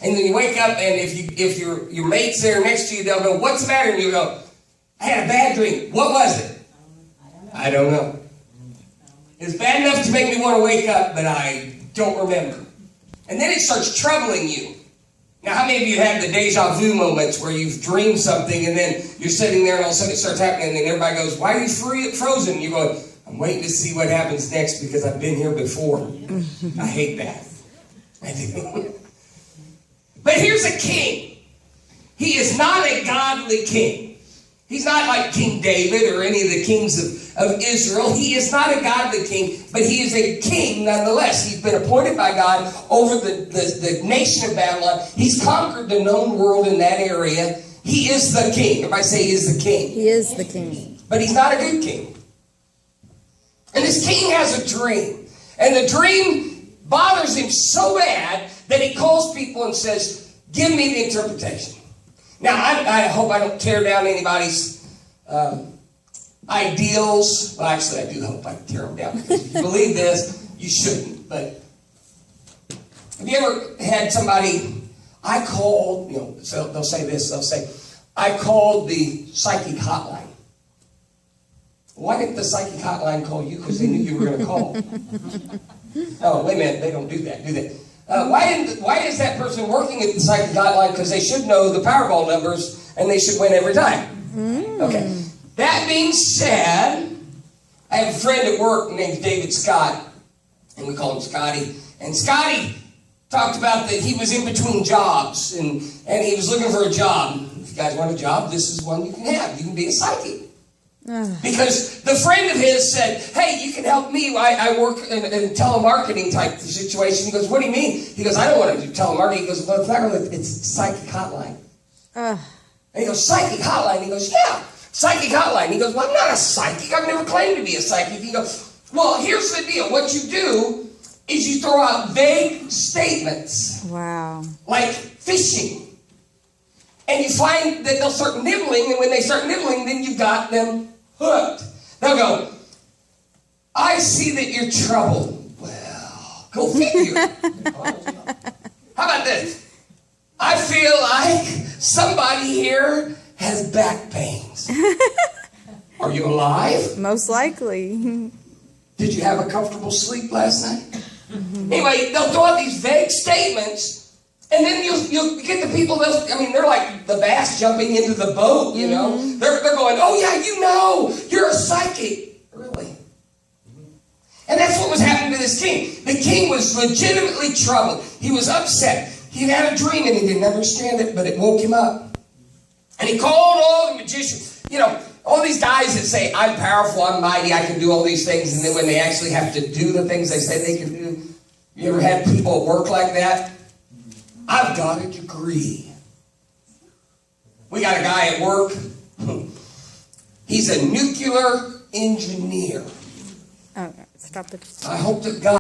And then you wake up, and if your mate's there next to you, they'll go, "What's the matter?" And you go, "I had a bad dream." "What was it?" "I don't know. It's bad enough to make me want to wake up, but I don't remember." And then it starts troubling you. Now, how many of you have the deja vu moments where you've dreamed something and then you're sitting there and all of a sudden it starts happening and then everybody goes, "Why are you frozen?" And you go, "I'm waiting to see what happens next because I've been here before." I hate that. I do. But here's a king. He is not a godly king. He's not like King David or any of the kings of Israel. He is not a godly king, but he is a king nonetheless. He's been appointed by God over the nation of Babylon. He's conquered the known world in that area. He is the king. Everybody say he is the king. He is the king. But he's not a good king. And this king has a dream. And the dream bothers him so bad that he calls people and says, "Give me the interpretation." Now, I hope I don't tear down anybody's ideals. Well, actually, I do hope I tear them down. Because if you believe this, you shouldn't. But have you ever had somebody, I called, so they'll say this, they'll say, "I called the psychic hotline." Why didn't the psychic hotline call you? Because they knew you were going to call. Oh, wait a minute, they don't do that, do they? Why is that person working at the psychic hotline? Because they should know the Powerball numbers and they should win every time. Okay. That being said, I have a friend at work named David Scott, and we call him Scotty. And Scotty talked about that he was in between jobs and he was looking for a job. If you guys want a job, this is one you can have. You can be a psychic. Because the friend of his said, "Hey, you can help me. I work in a telemarketing type situation." He goes, "What do you mean?" He goes, "I don't want to do telemarketing." He goes, "Well, it's not really, it's psychic hotline." And he goes, "Psychic hotline?" He goes, "Yeah, psychic hotline." He goes, "Well, I'm not a psychic. I've never claimed to be a psychic." He goes, "Well, here's the deal. What you do is you throw out vague statements. Wow. Like fishing. And you find that they'll start nibbling, and when they start nibbling, then you've got them hooked. They'll go, "I see that you're troubled." Well, go figure. How about this? "I feel like somebody here has back pains." Are you alive? Most likely. Did you have a comfortable sleep last night? Anyway, they'll throw out these vague statements. And then you'll get the people, they're like the bass jumping into the boat, you know. They're going, "Oh yeah, you're a psychic." Really? And that's what was happening to this king. The king was legitimately troubled. He was upset. He had a dream and he didn't understand it, but it woke him up. And he called all the magicians. All these guys that say, "I'm powerful, I'm mighty, I can do all these things," and then when they actually have to do the things they say they can do. You ever had people at work like that? "I've got a degree." We got a guy at work. He's a nuclear engineer. Oh, stop it. I hope that God